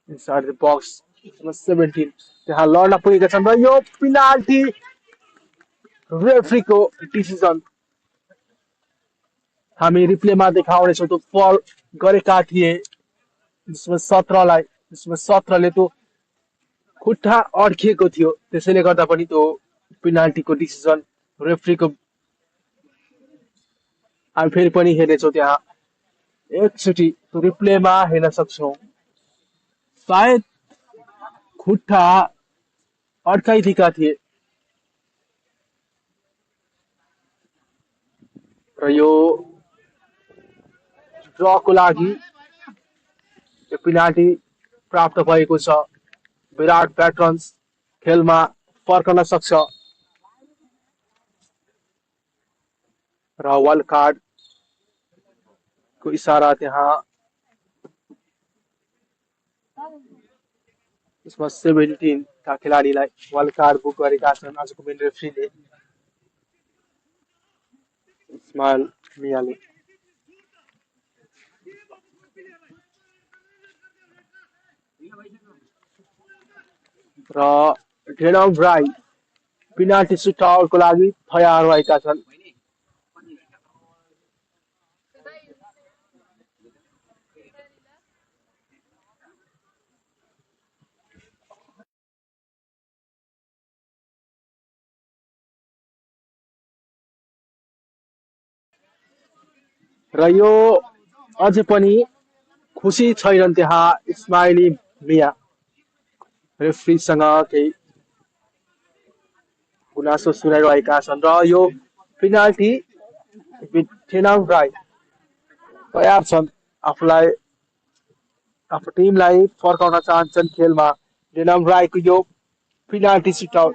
inside the box. Number 17. त्यहाँ लड्न पुगेका छन् र यो पेनाल्टी रेफ्रीको डिसिजन हामी रिप्लेमा देखाउनेछौँ त्यो फल गरेका थिए जसमा 17लाई जसमा 17ले त्यो खुट्टा अड्किएको थियो त्यसैले गर्दा पनि त्यो पेनाल्टीको डिसिजन रेफ्रीको हामी फेरि पनि हेर्नेछौँ त्यहाँ एकचोटि त्यो रिप्लेमा हेर्न सक्छौँ सायद खुट्टा अड्काइदिएका थिए र यो ड्रको लागि यो पेनाल्टी प्राप्त भएको छ विराट प्याट्रन्स खेलमा फर्कन सक्छ र वाइल्ड कार्डको इसारा त्यहाँ यसमा 17 का खेलाडीलाई वाइल्ड कार्ड बुक गरेका छन् आजको मेन रेफ्रीले इस्माइल मियाले र डेनम राई पेनाल्टी सुटआउटको लागि तयार भएका छन् र यो अझै पनि खुसी छैनन् त्यहाँ इस्माइली मिया रेफ्रीसँग केही गुनासो सुनाइरहेका छन् र यो पेनाल्टी डेनम राई तयार छन् आफूलाई आफ्नो टिमलाई फर्काउन चाहन्छन् खेलमा डेनम राईको यो पेनाल्टी सुटआउट